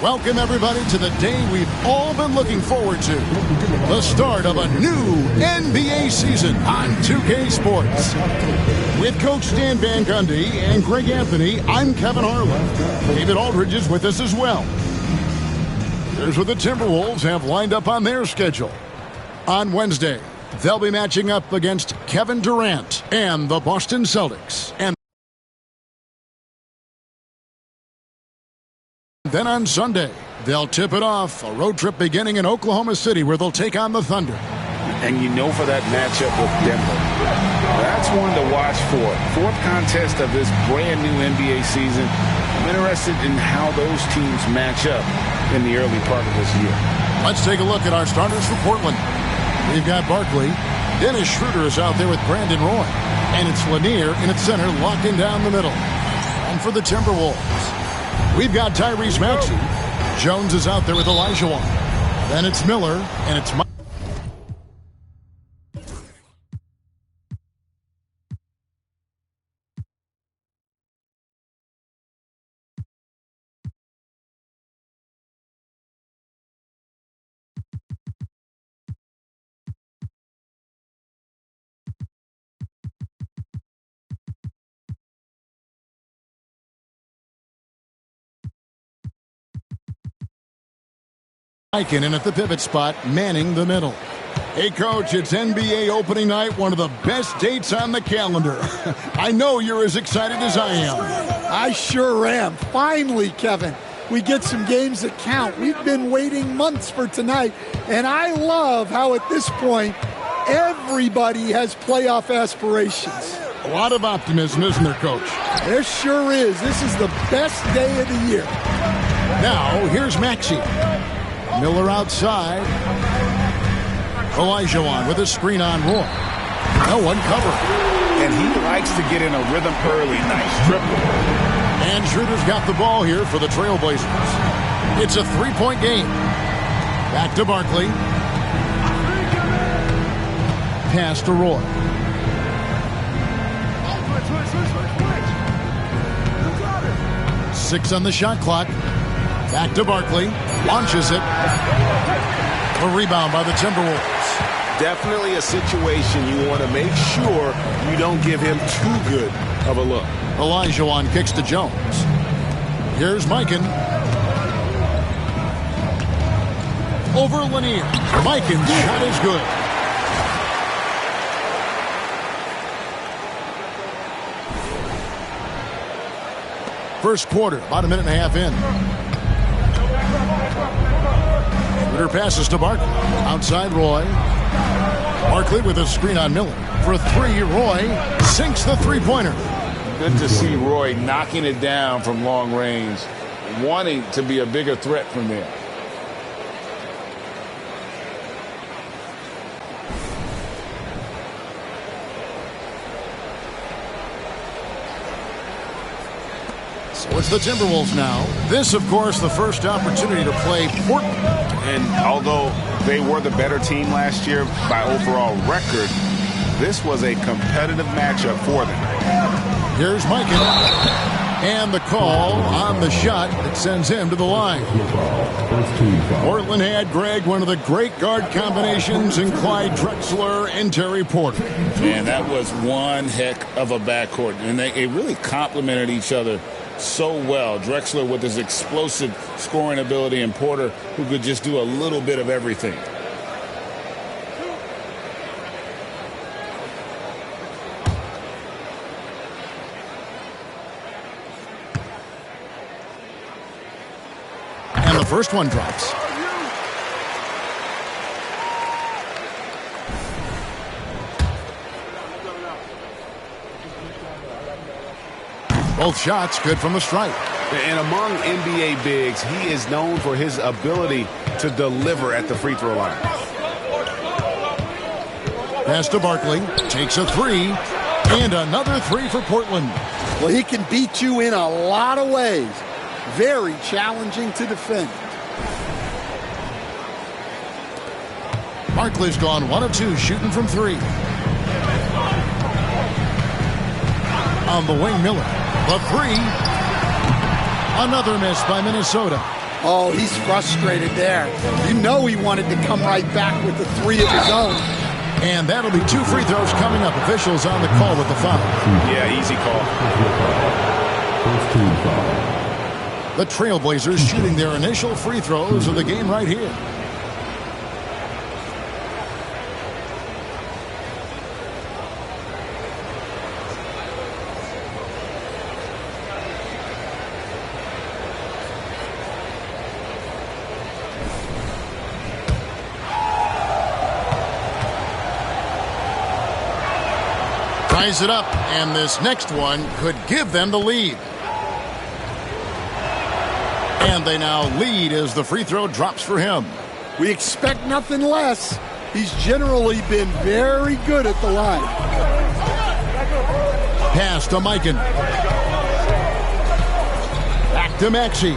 Welcome, everybody, to the day we've all been looking forward to. The start of a new NBA season on 2K Sports. With Coach Stan Van Gundy and Greg Anthony, I'm Kevin Harlan. David Aldridge is with us as well. Here's what the Timberwolves have lined up on their schedule. On Wednesday, they'll be matching up against Kevin Durant and the Boston Celtics. And then on Sunday, they'll tip it off, a road trip beginning in Oklahoma City where they'll take on the Thunder. And you know, for that matchup with Denver, that's one to watch for. Fourth contest of this brand new NBA season. I'm interested in how those teams match up in the early part of this year. Let's take a look at our starters for Portland. We've got Barkley. Dennis Schroeder is out there with Brandon Roy. And it's Lanier in at center, locking down the middle. And for the Timberwolves, we've got Tyrese Maxey. Jones is out there with Elijah Wan. Then it's Miller, and it's in at the pivot spot, manning the middle. Hey, Coach, it's NBA opening night, one of the best dates on the calendar. I know you're as excited as I am. I sure am. Finally, Kevin, we get some games that count. We've been waiting months for tonight, and I love how at this point, everybody has playoff aspirations. A lot of optimism, isn't there, Coach? There sure is. This is the best day of the year. Now, here's Maxey. Miller outside. Elijah Wan with a screen on Roy. No one covering. And he likes to get in a rhythm early. Nice triple. And Schroeder's got the ball here for the Trailblazers. It's a three-point game. Back to Barkley. Pass to Roy. Six on the shot clock. Back to Barkley. Launches it. A rebound by the Timberwolves. Definitely a situation you want to make sure you don't give him too good of a look. Elijah Wan kicks to Jones. Here's Mikan. Over Lanier. Mikan's shot is good. First quarter, about a minute and a half in. Schroeder passes to Barkley. Outside Roy. Barkley with a screen on Miller. For three, Roy sinks the three-pointer. Good to see Roy knocking it down from long range, wanting to be a bigger threat from there. So it's the Timberwolves now. This, of course, the first opportunity to play Portland. And although they were the better team last year by overall record, this was a competitive matchup for them. Here's Mikan. And the call on the shot that sends him to the line. Portland had, Greg, one of the great guard combinations in Clyde Drexler and Terry Porter. Man, that was one heck of a backcourt. And they really complemented each other so well. Drexler with his explosive scoring ability and Porter who could just do a little bit of everything. And the first one drops. Both shots good from the stripe. And among NBA bigs, he is known for his ability to deliver at the free throw line. Pass to Barkley. Takes a three. And another three for Portland. Well, he can beat you in a lot of ways. Very challenging to defend. Barkley's gone 1 of 2 shooting from three. On the wing, Miller. The three. Another miss by Minnesota. Oh, he's frustrated there. You know he wanted to come right back with the 3 of his own. And that'll be 2 free throws coming up. Officials on the call with the foul. Yeah, easy call. The Trailblazers shooting their initial free throws of the game right here. Ties it up, and this next one could give them the lead. And they now lead as the free throw drops for him. We expect nothing less. He's generally been very good at the line. Pass to Mikan. Back to Maxey.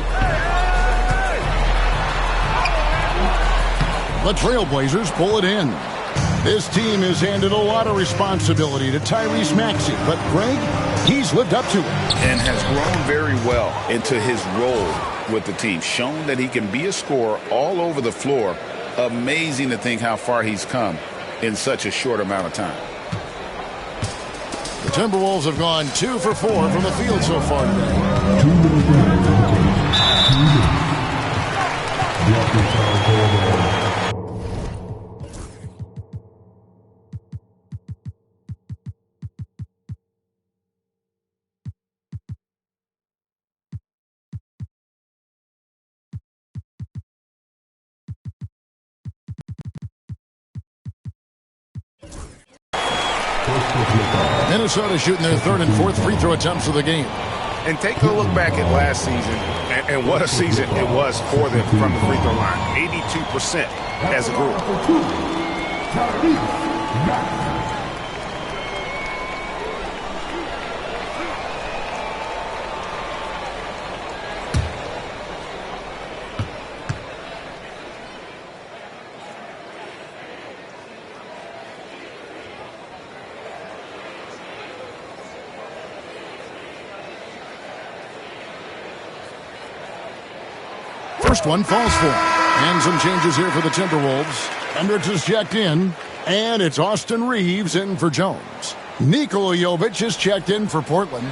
The Trailblazers pull it in. This team has handed a lot of responsibility to Tyrese Maxey, but Greg, he's lived up to it. And has grown very well into his role with the team. Shown that he can be a scorer all over the floor. Amazing to think how far he's come in such a short amount of time. The Timberwolves have gone 2 for 4 from the field so far today. Minnesota shooting their 3rd and 4th free throw attempts of the game. And take a look back at last season, and what a season it was for them from the free throw line. 82% as a group. First one falls for him. And some changes here for the Timberwolves. Hendricks is checked in. And it's Austin Reeves in for Jones. Nikola Jovic is checked in for Portland.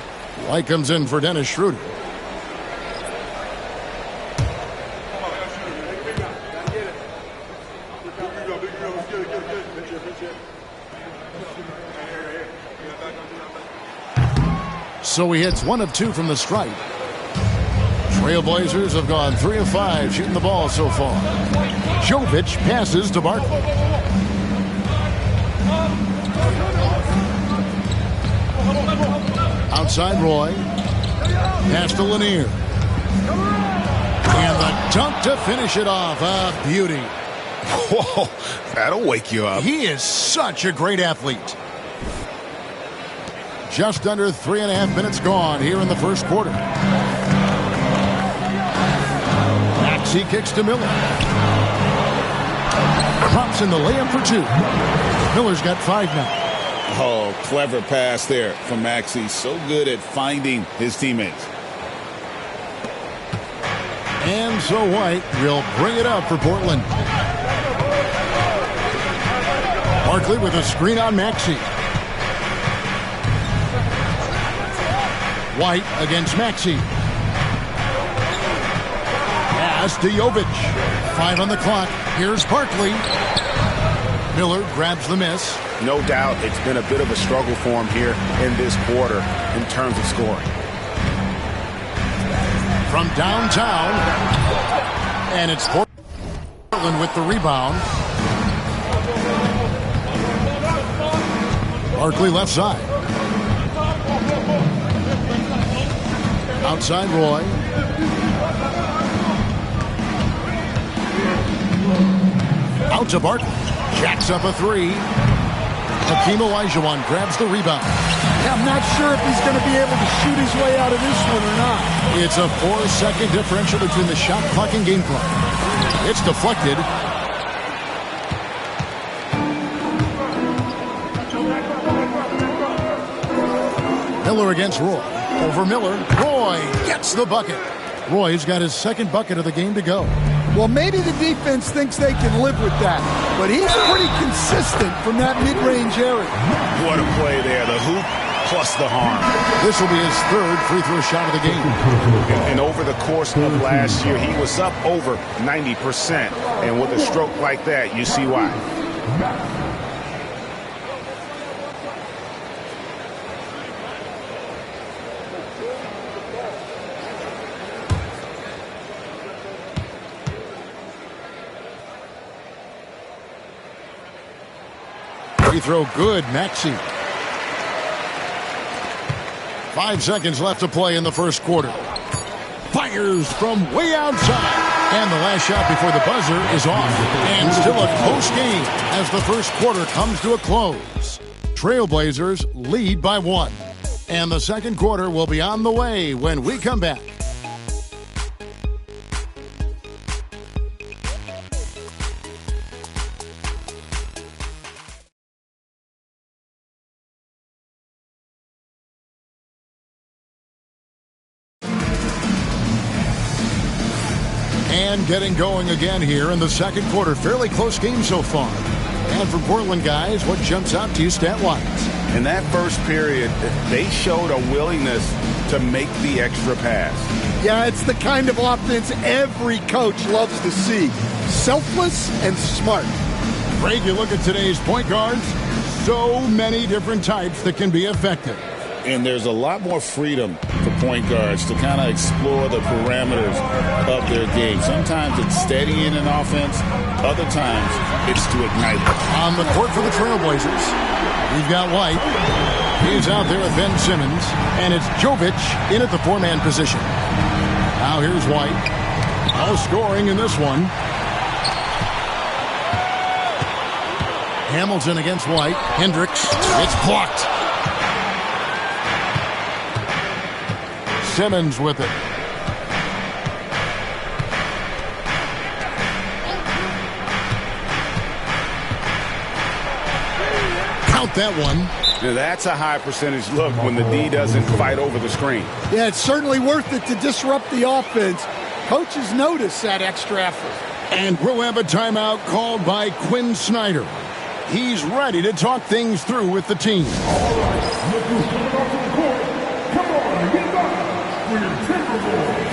White comes in for Dennis Schroeder. So he hits 1 of 2 from the stripe. Trailblazers have gone 3 of 5 shooting the ball so far. Jovic passes to Barkley. Outside Roy. Pass to Lanier. And the dunk to finish it off. A beauty. Whoa, that'll wake you up. He is such a great athlete. Just under 3.5 minutes gone here in the first quarter. Maxey kicks to Miller. Drops in the layup for 2. Miller's got 5 now. Oh, clever pass there from Maxey. So good at finding his teammates. And so White will bring it up for Portland. Barkley with a screen on Maxey. White against Maxey. Pass to Jovic. 5 on the clock. Here's Barkley. Miller grabs the miss. No doubt it's been a bit of a struggle for him here in this quarter in terms of scoring. From downtown. And it's Portland with the rebound. Barkley left side. Outside Roy. Out to Barkley. Jacks up a 3. Hakeem Olajuwon grabs the rebound. Yeah, I'm not sure if he's going to be able to shoot his way out of this one or not. It's a 4-second differential between the shot clock and game clock. It's deflected. Miller against Roy. Over Miller. Roy gets the bucket. Roy's got his second bucket of the game to go. Well, maybe the defense thinks they can live with that, but he's pretty consistent from that mid-range area. What a play there. The hoop plus the harm. This will be his third free throw shot of the game. And over the course of last year, he was up over 90%. And with a stroke like that, you see why. Free throw good, Maxey. 5 seconds left to play in the first quarter. Fires from way outside. And the last shot before the buzzer is off. And still a close game as the first quarter comes to a close. Trailblazers lead by 1. And the second quarter will be on the way when we come back. And getting going again here in the second quarter. Fairly close game so far. And for Portland guys, what jumps out to you stat-wise? In that first period, they showed a willingness to make the extra pass. Yeah, it's the kind of offense every coach loves to see. Selfless and smart. Greg, you look at today's point guards, so many different types that can be effective. And there's a lot more freedom for point guards to kind of explore the parameters of their game. Sometimes it's steadying an offense. Other times it's to ignite it. On the court for the Trailblazers, we've got White. He's out there with Ben Simmons. And it's Jovic in at the 4-man position. Now here's White. No scoring in this one. Hamilton against White. Hendricks. It's blocked. Simmons with it. Count that one. Now that's a high percentage look when the D doesn't fight over the screen. Yeah, it's certainly worth it to disrupt the offense. Coaches notice that extra effort. And we'll have a timeout called by Quinn Snyder. He's ready to talk things through with the team. All right, look who's coming out to the court. Come on, get back. For your Timberwolves.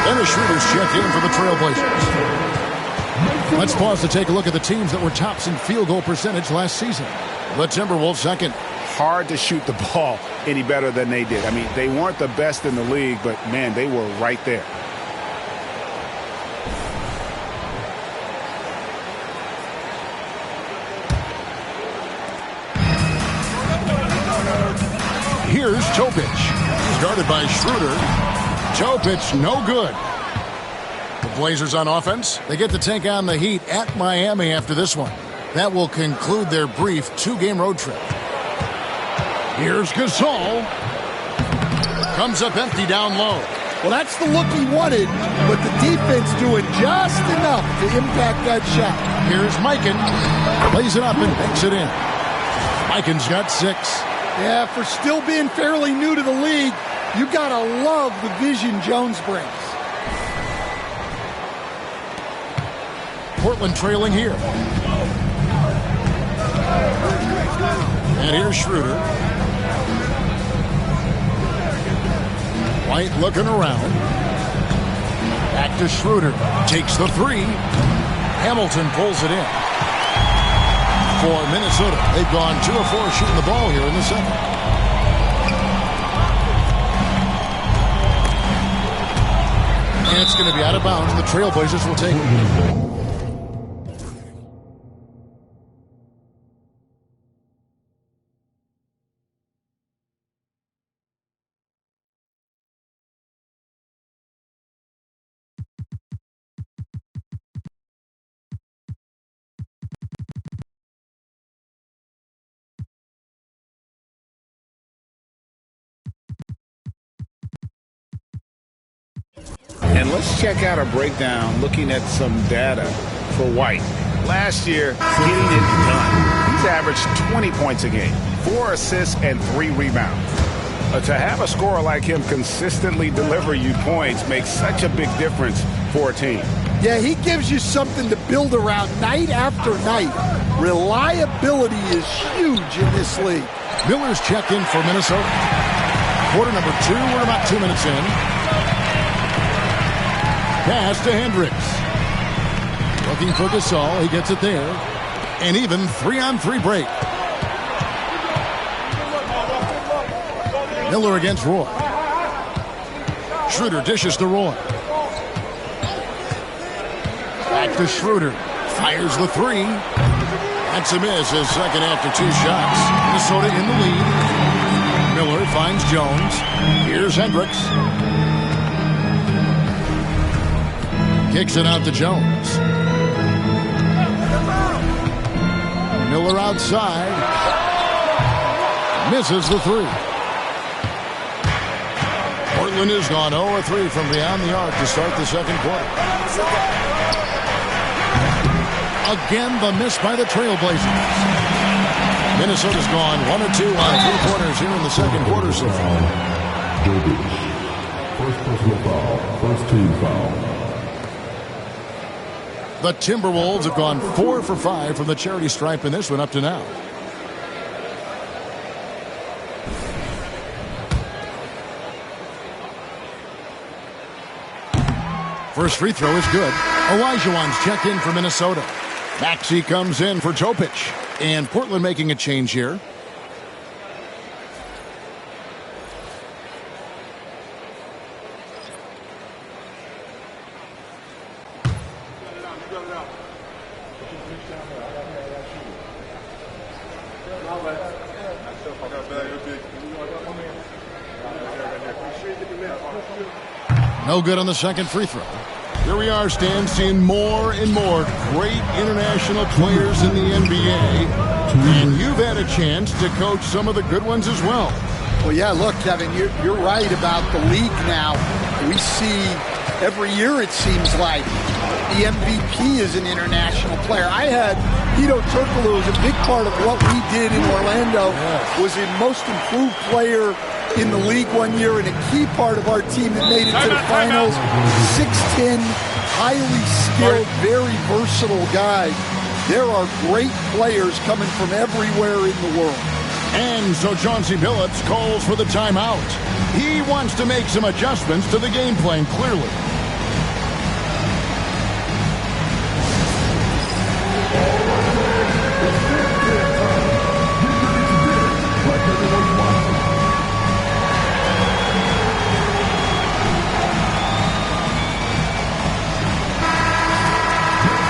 Dennis Schroeder's checked in for the Trailblazers. Let's pause to take a look at the teams that were tops in field goal percentage last season. The Timberwolves second. Hard to shoot the ball any better than they did. I mean, they weren't the best in the league, but, man, they were right there. Here's Topic. He's guarded by Schroeder. Topic, no good. The Blazers on offense. They get to take on the Heat at Miami after this one. That will conclude their brief 2-game road trip. Here's Gasol. Comes up empty down low. Well, that's the look he wanted, but the defense doing just enough to impact that shot. Here's Mikan. Plays it up and makes it in. Mikan's got 6. Yeah, for still being fairly new to the league, you gotta love the vision Jones brings. Portland trailing here. And here's Schroeder. White looking around. Back to Schroeder. Takes the 3. Hamilton pulls it in. For Minnesota, they've gone 2 of 4 shooting the ball here in the second. And it's going to be out of bounds. The Trailblazers will take it. And And let's check out a breakdown looking at some data for White. Last year, getting it done. He's averaged 20 points a game, 4 assists, and 3 rebounds. To have a scorer like him consistently deliver you points makes such a big difference for a team. Yeah, he gives you something to build around night after night. Reliability is huge in this league. Miller's checked in for Minnesota. Quarter number 2, we're about 2 minutes in. Pass to Hendricks. Looking for Gasol, he gets it there. And even 3-on-3 break. Miller against Roy. Schroeder dishes to Roy. Back to Schroeder. Fires the 3. That's a miss, his second after 2 shots. Minnesota in the lead. Miller finds Jones. Here's Hendricks. Kicks it out to Jones. Miller outside. Misses the 3. Portland has gone 0-3 from beyond the arc to start the second quarter. Again, the miss by the Trailblazers. Minnesota's gone 1-2 on 3 quarters here in the second quarter so far. First personal foul. First team foul. The Timberwolves have gone 4 for 5 from the charity stripe in this one up to now. First free throw is good. Olajuwon's checked in for Minnesota. Maxey comes in for Topic. And Portland making a change here. No good on the second free throw. Here we are, Stan, seeing more and more great international players in the NBA. And you've had a chance to coach some of the good ones as well. Well, yeah, look, Kevin, you're right about the league now. We see every year, it seems like, the MVP is an international player. I had Hedo Turkoglu was a big part of what we did in Orlando, was a most improved player in the league one year and a key part of our team that made it to the finals. 6'10", highly skilled, very versatile guy. There are great players coming from everywhere in the world. And so Chauncey Billups calls for the timeout. He wants to make some adjustments to the game plan, clearly.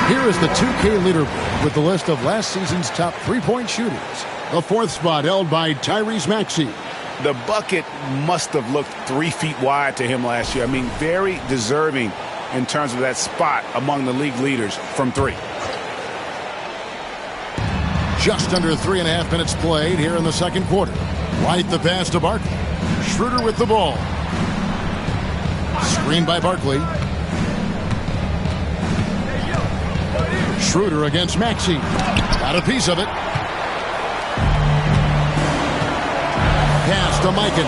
Here is the 2K leaderboard with the list of last season's top three-point shooters. The 4th spot held by Tyrese Maxey. The bucket must have looked 3 feet wide to him last year. I mean, very deserving in terms of that spot among the league leaders from 3. Just under 3.5 minutes played here in the second quarter. White the pass to Barkley. Schroeder with the ball. Screen by Barkley. Schroeder against Maxey. Got a piece of it. Pass to Mikan.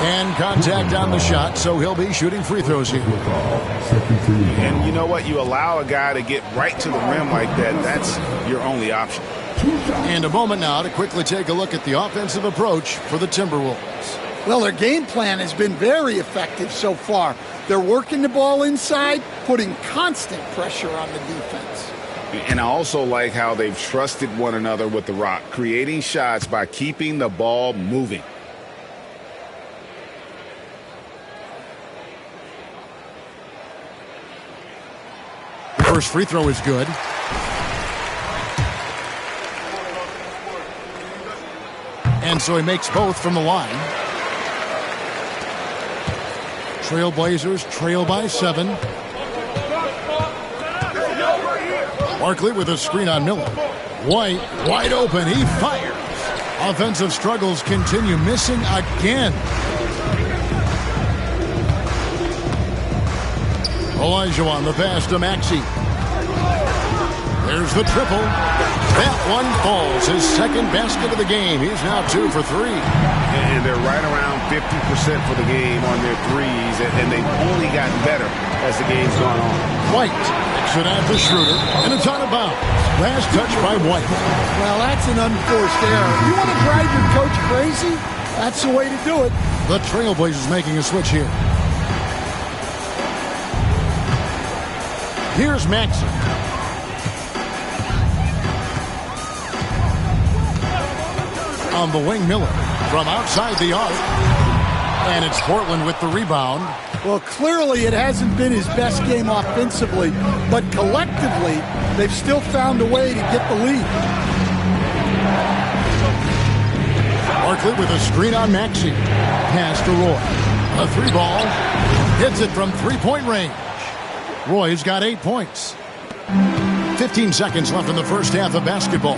And contact on the shot, so he'll be shooting free throws here. And you know what? You allow a guy to get right to the rim like that, that's your only option. And a moment now to quickly take a look at the offensive approach for the Timberwolves. Well, their game plan has been very effective so far. They're working the ball inside, putting constant pressure on the defense. And I also like how they've trusted one another with the rock, creating shots by keeping the ball moving. The first free throw is good. And so he makes both from the line. Trailblazers trail by 7. Barkley with a screen on Miller. White wide open. He fires. Offensive struggles continue, missing again. Olajuwon, the pass to Maxey. There's the triple. That one falls. His second basket of the game. He's now 2 for 3. And they're right around 50% for the game on their threes, and they've only gotten better as the game's gone on. White kicks it out to Schroeder, and it's out of bounds. Last touch by White. Well, that's an unforced error. You want to drive your coach crazy? That's the way to do it. The Trailblazers making a switch here. Here's Maxey. On the wing, Miller from outside the arc. And it's Portland with the rebound. Well, clearly it hasn't been his best game offensively, but collectively, they've still found a way to get the lead. Barkley with a screen on Maxey. Pass to Roy. A 3-ball. Hits it from three-point range. Roy's got 8 points. 15 seconds left in the first half of basketball.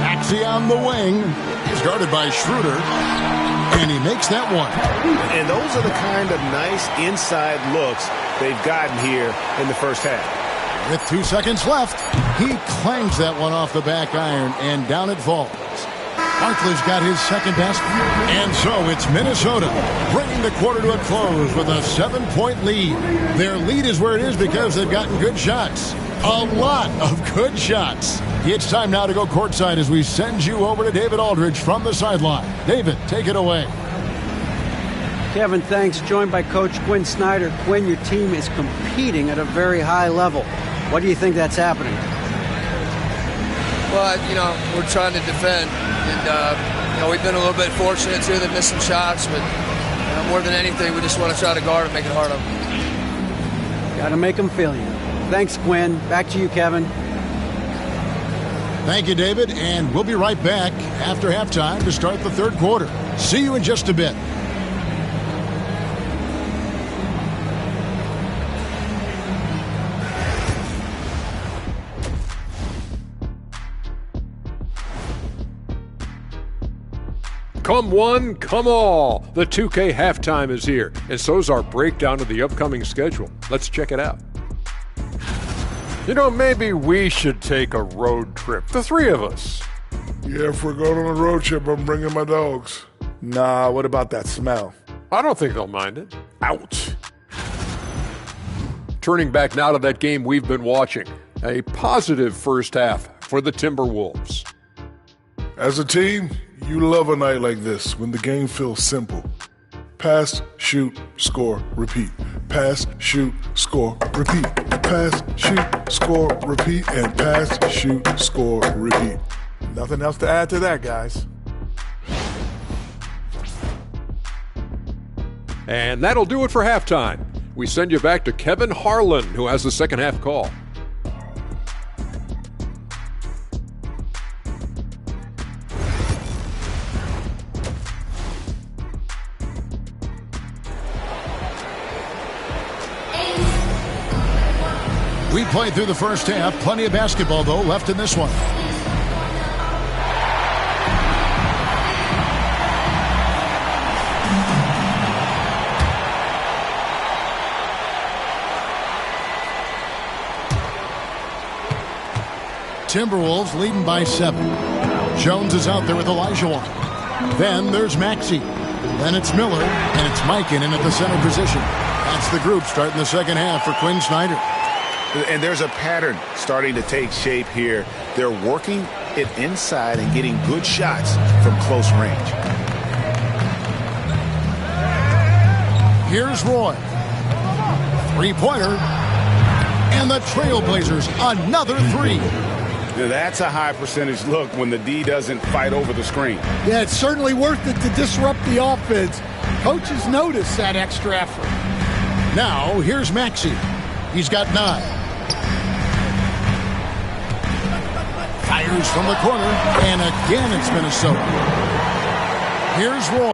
Maxey on the wing. He's guarded by Schroeder. And he makes that one. And those are the kind of nice inside looks they've gotten here in the first half. With 2 seconds left, he clangs that one off the back iron, and down it falls. Barkley's got his second basket. And so it's Minnesota bringing the quarter to a close with a 7-point lead. Their lead is where it is because they've gotten good shots. A lot of good shots. It's time now to go courtside as we send you over to David Aldridge from the sideline. David, take it away. Kevin, thanks. Joined by Coach Quinn Snyder. Quinn, your team is competing at a very high level. What do you think that's happening? Well, we're trying to defend. And, we've been a little bit fortunate, too. They've missed some shots. But more than anything, we just want to try to guard and make it hard on them. Got to make them feel you. Thanks, Quinn. Back to you, Kevin. Thank you, David. And we'll be right back after halftime to start the third quarter. See you in just a bit. Come one, come all. The 2K halftime is here, and so's our breakdown of the upcoming schedule. Let's check it out. Maybe we should take a road trip, the three of us. Yeah, if we're going on a road trip, I'm bringing my dogs. Nah, what about that smell? I don't think they'll mind it. Ouch. Turning back now to that game we've been watching. A positive first half for the Timberwolves. As a team, you love a night like this when the game feels simple. Pass, shoot, score, repeat. Pass, shoot, score, repeat. Pass, shoot, score, repeat. And pass, shoot, score, repeat. Nothing else to add to that, guys. And that'll do it for halftime. We send you back to Kevin Harlan, who has the second half call. We played through the first half. Plenty of basketball, though, left in this one. Timberwolves leading by 7. Jones is out there with Olajuwon. Then there's Maxey. Then it's Miller, and it's Mikan in at the center position. That's the group starting the second half for Quinn Snyder. And there's a pattern starting to take shape here. They're working it inside and getting good shots from close range. Here's Roy. Three-pointer. And the Trailblazers, another 3. That's a high percentage look when the D doesn't fight over the screen. Yeah, it's certainly worth it to disrupt the offense. Coaches notice that extra effort. Now, here's Maxey. He's got 9. Fires from the corner, and again it's Minnesota. Here's Roy.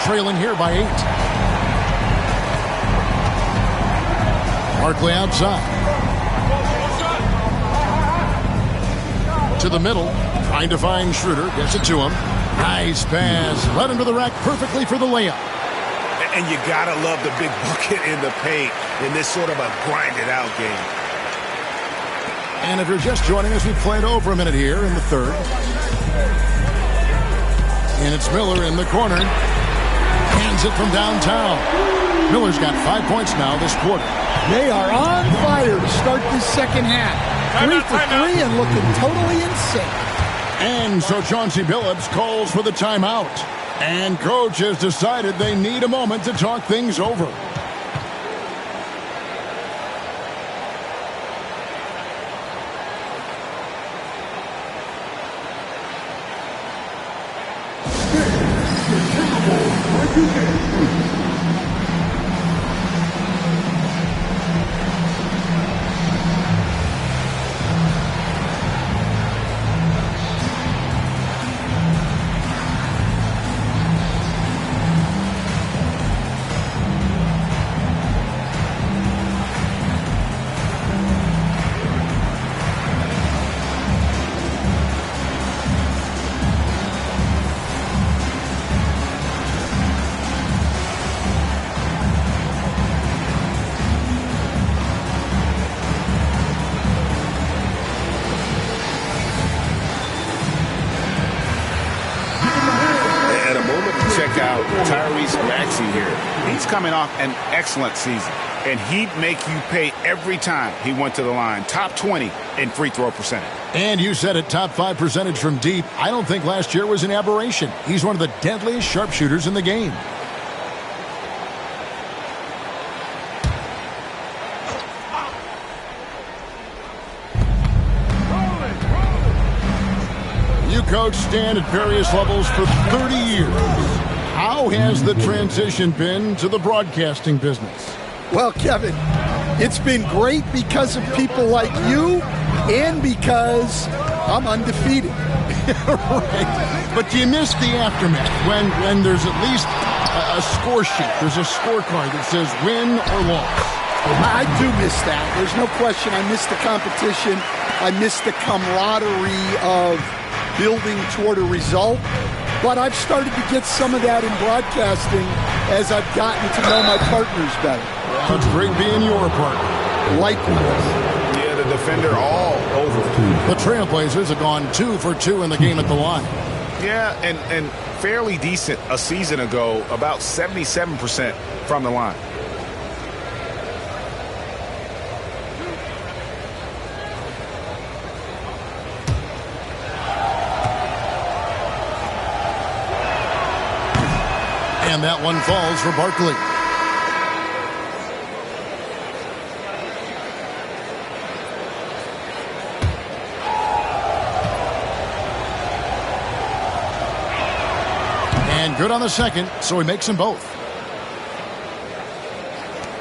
trailing here by 8. Barkley outside. To the middle, trying to find Schroeder. Gets it to him. Nice pass. Led him to the rack perfectly for the layup. And you got to love the big bucket in the paint in this sort of a grinded-out game. And if you're just joining us, we've played over a minute here in the third. And it's Miller in the corner. Hands it from downtown. Miller's got 5 points now this quarter. They are on fire to start this second half. 3 for 3 and looking totally insane. And so Chauncey Billups calls for the timeout. And coach has decided they need a moment to talk things over. Coming off an excellent season, and he'd make you pay every time he went to the line. Top 20 in free throw percentage. And you said it, top 5 percentage from deep. I don't think last year was an aberration. He's one of the deadliest sharpshooters in the game. You coach Stan at various levels for 30 years. How has the transition been to the broadcasting business? Well, Kevin, it's been great because of people like you and because I'm undefeated. Right. But do you miss the aftermath when there's at least a score sheet? There's a scorecard that says win or loss. I do miss that. There's no question. I miss the competition. I miss the camaraderie of building toward a result. But I've started to get some of that in broadcasting as I've gotten to know my partners better. Well, it's great being your partner. Likewise. Yeah, the defender all over. The Trailblazers have gone 2 for 2 in the game at the line. Yeah, and fairly decent a season ago, about 77% from the line. And that one falls for Barkley. And good on the second, so he makes them both.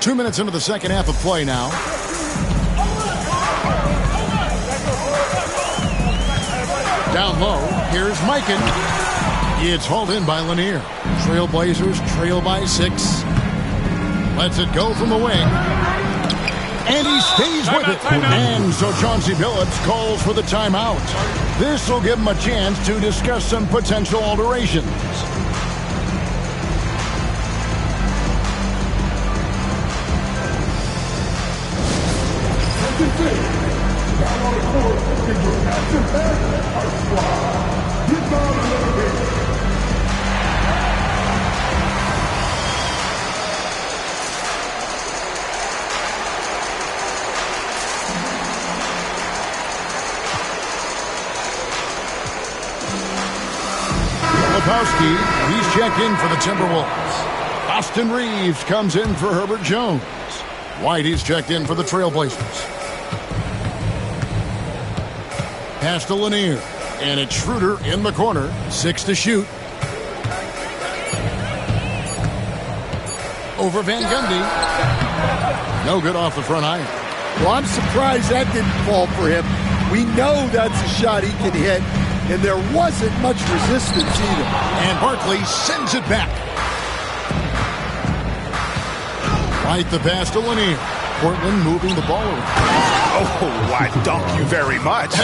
2 minutes into the second half of play now. Down low, here's Mikan. It's hauled in by Lanier. Trailblazers trail by 6. Lets it go from the wing. And he stays with it. And so Chauncey Billups calls for the timeout. This will give him a chance to discuss some potential alterations. He's checked in for the Timberwolves. Austin Reeves comes in for Herbert Jones. White, he's checked in for the Trailblazers. Pass to Lanier. And it's Schroeder in the corner. 6 to shoot. Over Van Gundy. No good off the front iron. Well, I'm surprised that didn't fall for him. We know that's a shot he can hit. And there wasn't much resistance either. And Barkley sends it back. Right the pass to Lanier. Portland moving the ball around. Oh, I dunk you very much.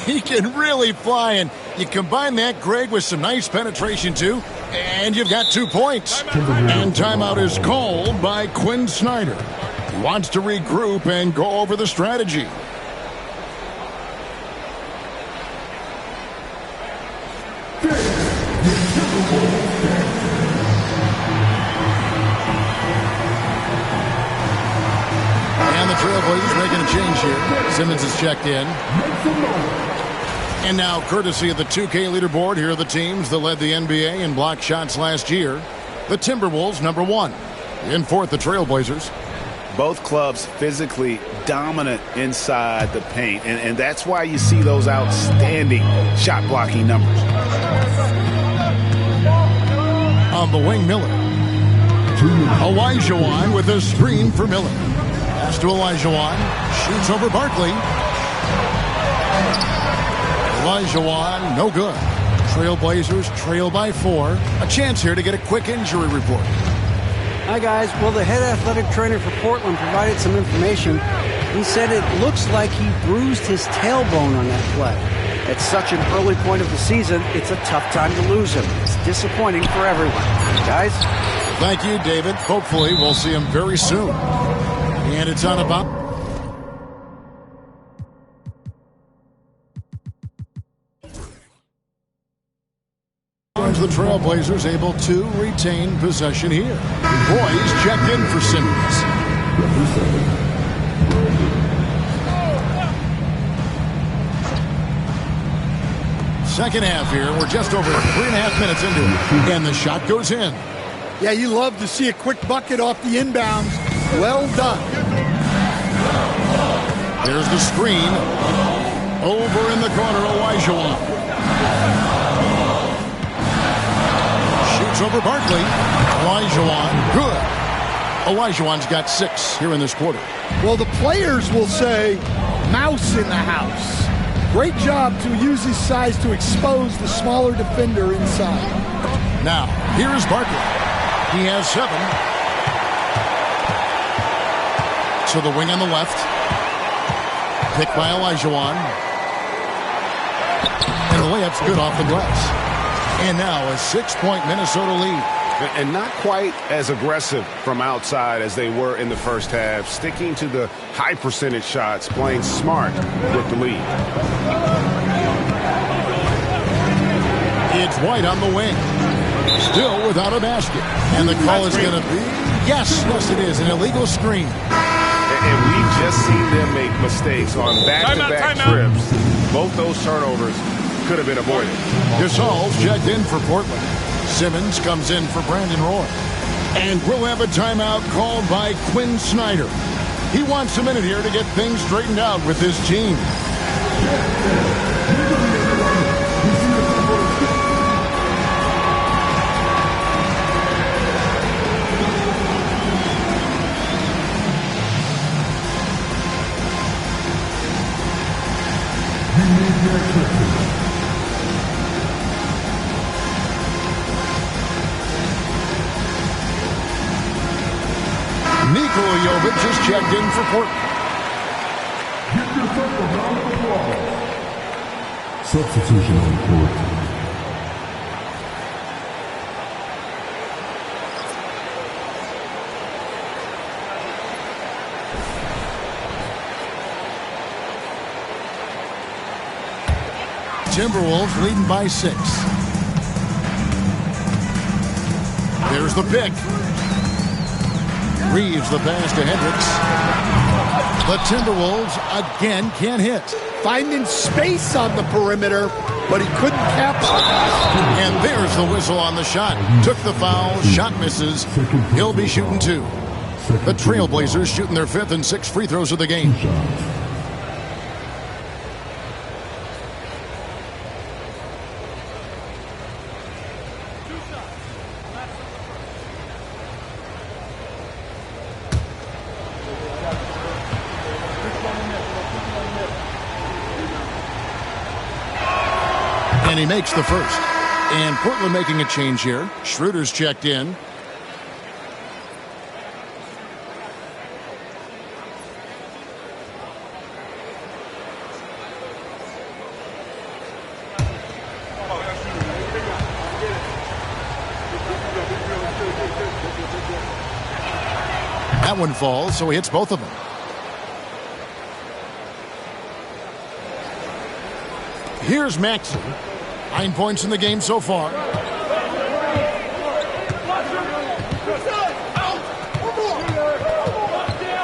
He can really fly, and you combine that, Greg, with some nice penetration, too, and you've got 2 points. And timeout is called by Quinn Snyder. He wants to regroup and go over the strategy. And the Trailblazers making a change here. Simmons is checked in. And now, courtesy of the 2K leaderboard, here are the teams that led the NBA in block shots last year. The Timberwolves, number 1. In fourth, the Trailblazers. Both clubs physically dominant inside the paint, and that's why you see those outstanding shot blocking numbers. On the wing, Miller. Olajuwon with a screen for Miller. Pass to Olajuwon. Shoots over Barkley. Olajuwon, no good. Trailblazers trail by 4. A chance here to get a quick injury report. Hi, guys. Well, the head athletic trainer for Portland provided some information. He said it looks like he bruised his tailbone on that play. At such an early point of the season, it's a tough time to lose him. It's disappointing for everyone. Guys? Thank you, David. Hopefully, we'll see him very soon. And it's on about... The Trailblazers able to retain possession here. Boys checked in for Simmons. Second half here. We're just over 3.5 minutes into it. And the shot goes in. Yeah, you love to see a quick bucket off the inbounds. Well done. There's the screen. Over in the corner, Olajuwon. Over Barkley. Olajuwon, good. Olajuwon's got 6 here in this quarter. Well, the players will say, mouse in the house. Great job to use his size to expose the smaller defender inside. Now, here is Barkley. He has 7. To the wing on the left. Picked by Olajuwon. And the layup's good off the glass. And now a 6-point Minnesota lead. And not quite as aggressive from outside as they were in the first half. Sticking to the high percentage shots, playing smart with the lead. It's White on the wing. Still without a basket. And the call is going to be, yes, it is, an illegal screen. And we've just seen them make mistakes on back-to-back trips. Both those turnovers could have been avoided. Gasol's checked in for Portland. Simmons comes in for Brandon Roy. And we'll have a timeout called by Quinn Snyder. He wants a minute here to get things straightened out with his team. Just checked in for Portland. Substitution on court. Timberwolves leading by 6. There's the pick. Reeves the pass to Hendricks. The Timberwolves again can't hit. Finding space on the perimeter, but he couldn't capitalize. And there's the whistle on the shot. Took the foul, shot misses. He'll be shooting 2. The Trailblazers shooting their 5th and 6th free throws of the game. And he makes the first. And Portland making a change here. Schroeder's checked in. That one falls, so he hits both of them. Here's Maxey. 9 points in the game so far.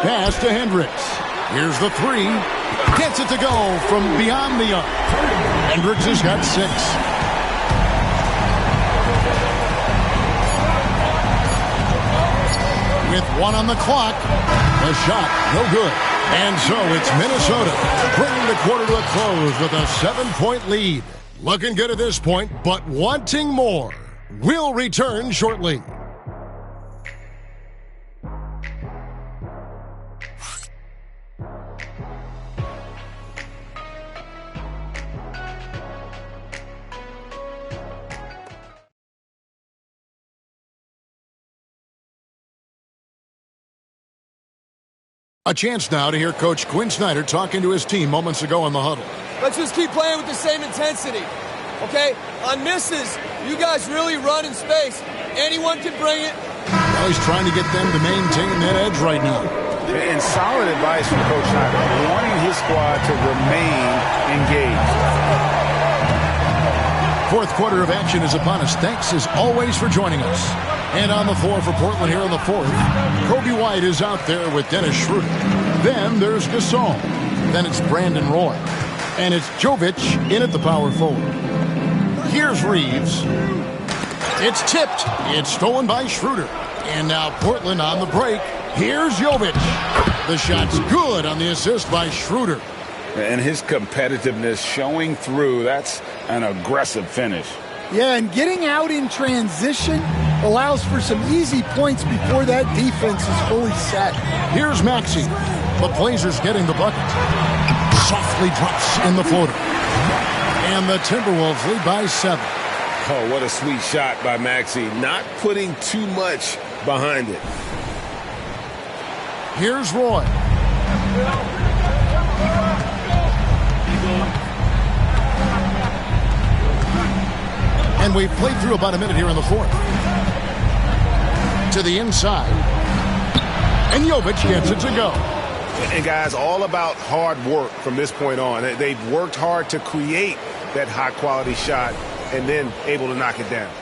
Pass to Hendricks. Here's the three. Gets it to go from beyond the arc. Hendricks has got 6. With 1 on the clock, the shot no good. And so it's Minnesota bringing the quarter to a close with a 7-point lead. Looking good at this point, but wanting more. We'll return shortly. A chance now to hear Coach Quinn Snyder talking to his team moments ago in the huddle. Let's just keep playing with the same intensity, okay? On misses, you guys really run in space. Anyone can bring it. Well, he's trying to get them to maintain that edge right now. And solid advice from Coach Snyder, wanting his squad to remain engaged. Fourth quarter of action is upon us. Thanks, as always, for joining us. And on the floor for Portland here in the fourth, Kobe White is out there with Dennis Schroeder. Then there's Gasol. Then it's Brandon Roy. And it's Jovic in at the power forward. Here's Reeves. It's tipped. It's stolen by Schroeder. And now Portland on the break. Here's Jovic. The shot's good on the assist by Schroeder. And his competitiveness showing through. That's an aggressive finish. Yeah, and getting out in transition allows for some easy points before that defense is fully set. Here's Maxey. The Blazers getting the bucket. Softly drops in the floater. And the Timberwolves lead by 7. Oh, what a sweet shot by Maxey. Not putting too much behind it. Here's Roy. And we've played through about a minute here in the fourth. To the inside. And Jovic gets it to go. And guys, all about hard work from this point on. They've worked hard to create that high-quality shot and then able to knock it down.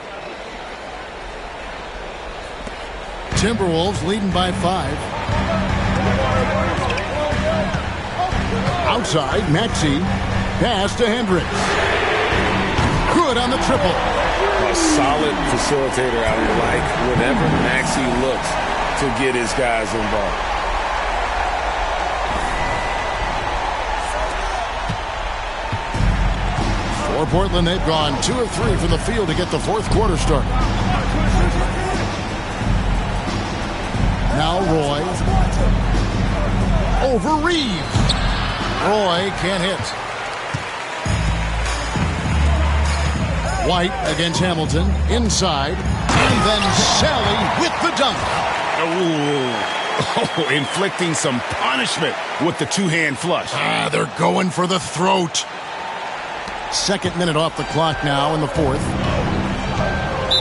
Timberwolves leading by 5. Outside, Maxey. Pass to Hendricks. Good on the triple. A solid facilitator I like whenever Maxey looks to get his guys involved. For Portland, they've gone 2 of 3 from the field to get the fourth quarter started. Now Roy. Over Reeves. Roy can't hit. White against Hamilton. Inside. And then Sally with the dunk. Oh, inflicting some punishment with the two-hand flush. They're going for the throat. Second minute off the clock now in the fourth.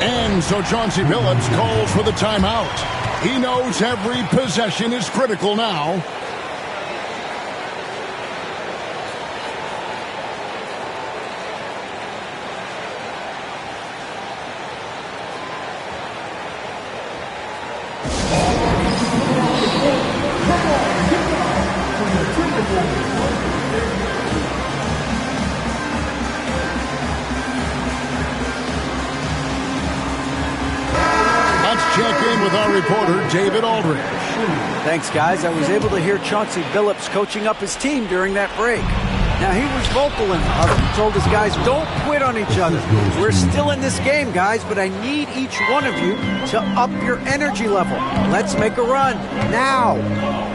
And so Chauncey Billups calls for the timeout. He knows every possession is critical now. Check in with our reporter, David Aldridge. Thanks, guys. I was able to hear Chauncey Billups coaching up his team during that break. Now, he was vocal in the huddle. He told his guys, don't quit on each other. We're still in this game, guys, but I need each one of you to up your energy level. Let's make a run now.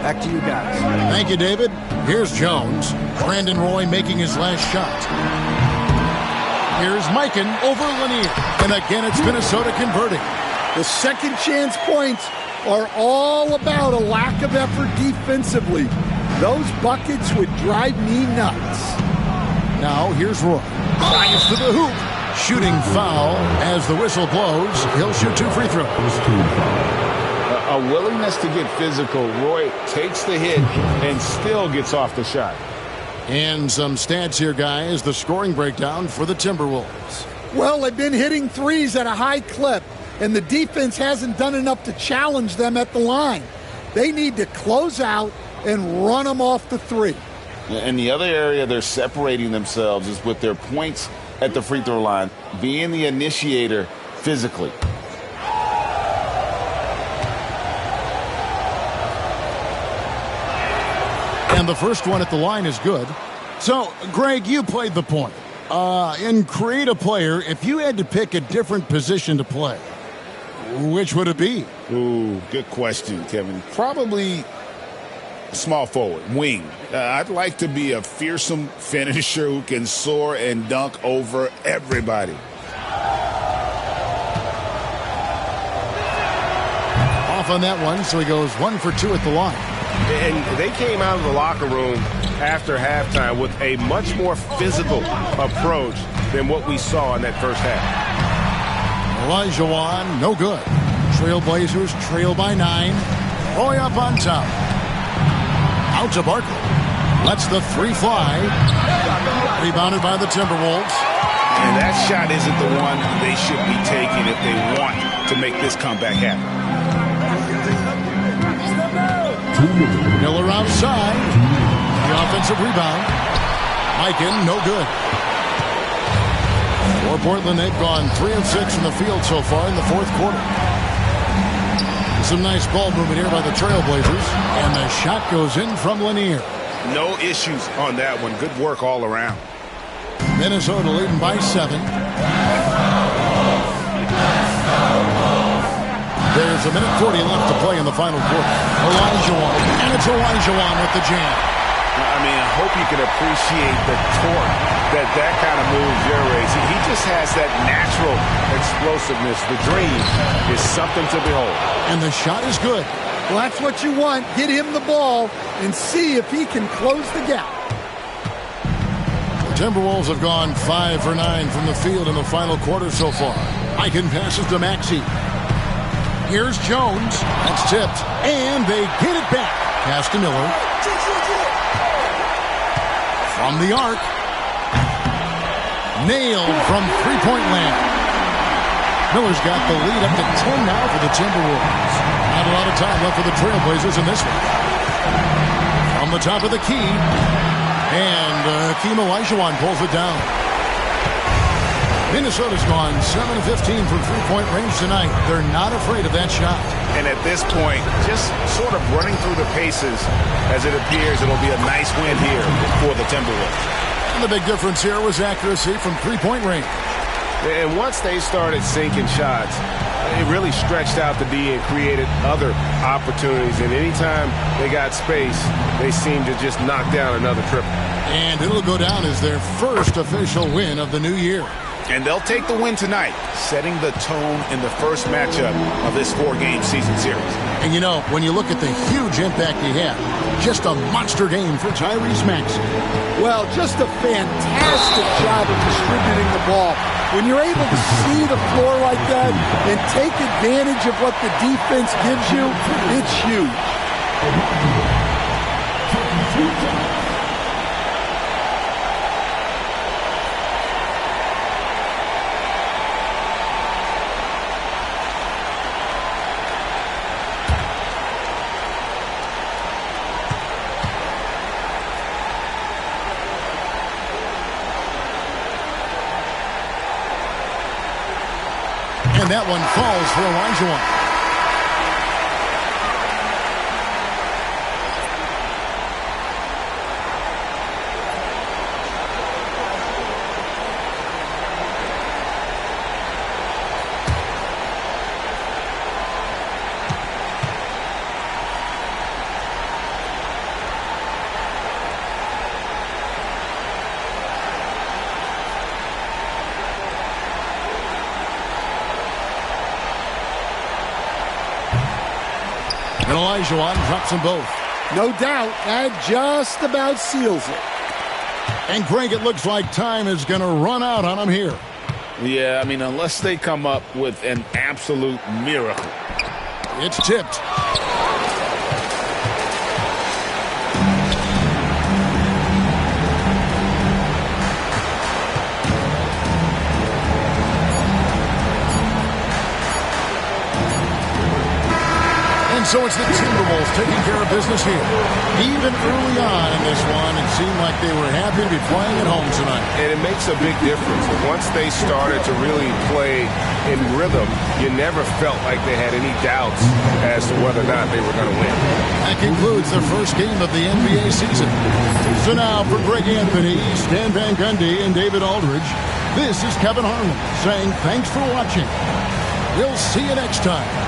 Back to you guys. Thank you, David. Here's Jones. Brandon Roy making his last shot. Here's Mikan over Lanier. And again, it's Minnesota converting. The second chance points are all about a lack of effort defensively. Those buckets would drive me nuts. Now here's Roy. Drives to the hoop. Shooting foul as the whistle blows. He'll shoot 2 free throws. A willingness to get physical. Roy takes the hit and still gets off the shot. And some stats here, guys. The scoring breakdown for the Timberwolves. Well, they've been hitting threes at a high clip, and the defense hasn't done enough to challenge them at the line. They need to close out and run them off the three. And the other area they're separating themselves is with their points at the free throw line, being the initiator physically. And the first one at the line is good. So, Greg, you played the point. In Create a Player, if you had to pick a different position to play, which would it be? Ooh, good question, Kevin. Probably small forward, wing. I'd like to be a fearsome finisher who can soar and dunk over everybody. Off on that one, so he goes 1 for 2 at the line. And they came out of the locker room after halftime with a much more physical approach than what we saw in that first half. Olajuwon, no good. Trailblazers trail by 9. Roy up on top. Out to Barkley. Lets the three fly. Rebounded by the Timberwolves. And that shot isn't the one they should be taking if they want to make this comeback happen. Miller outside. The offensive rebound. Mikan, no good. For Portland, they've gone 3 of 6 in the field so far in the fourth quarter. Some nice ball movement here by the Trailblazers. And the shot goes in from Lanier. No issues on that one. Good work all around. Minnesota leading by 7. There's a minute 40 left to play in the final quarter. Olajuwon. And it's Olajuwon with the jam. I mean, I hope you can appreciate the torque that kind of move generates. He just has that natural explosiveness. The dream is something to behold. And the shot is good. Well, that's what you want. Get him the ball and see if he can close the gap. The Timberwolves have gone 5 for 9 from the field in the final quarter so far. Mikan passes to Maxey. Here's Jones. That's tipped. And they get it back. Pass to Miller. From the arc. Nailed from three-point land. Miller's got the lead up to 10 now for the Timberwolves. Not a lot of time left for the Trailblazers in this one. From the top of the key. And Hakeem Olajuwon pulls it down. Minnesota's gone 7 of 15 from three-point range tonight. They're not afraid of that shot. And at this point, just sort of running through the paces as it appears it'll be a nice win here for the Timberwolves. And the big difference here was accuracy from three-point range. And once they started sinking shots, it really stretched out the D and created other opportunities. And anytime they got space, they seemed to just knock down another triple. And it'll go down as their first official win of the new year. And they'll take the win tonight, setting the tone in the first matchup of this 4-game season series. And you know, when you look at the huge impact he had, just a monster game for Tyrese Maxey. Well, just a fantastic job of distributing the ball. When you're able to see the floor like that and take advantage of what the defense gives you, it's huge. And that one falls for Olajuwon. And Olajuwon drops them both. No doubt, that just about seals it. And Greg, it looks like time is going to run out on them here. Yeah, I mean, unless they come up with an absolute miracle. It's tipped. And so it's the Timberwolves taking care of business here. Even early on in this one, it seemed like they were happy to be playing at home tonight. And it makes a big difference. Once they started to really play in rhythm, you never felt like they had any doubts as to whether or not they were going to win. That concludes the first game of the NBA season. So now for Greg Anthony, Stan Van Gundy, and David Aldridge, this is Kevin Harlan saying thanks for watching. We'll see you next time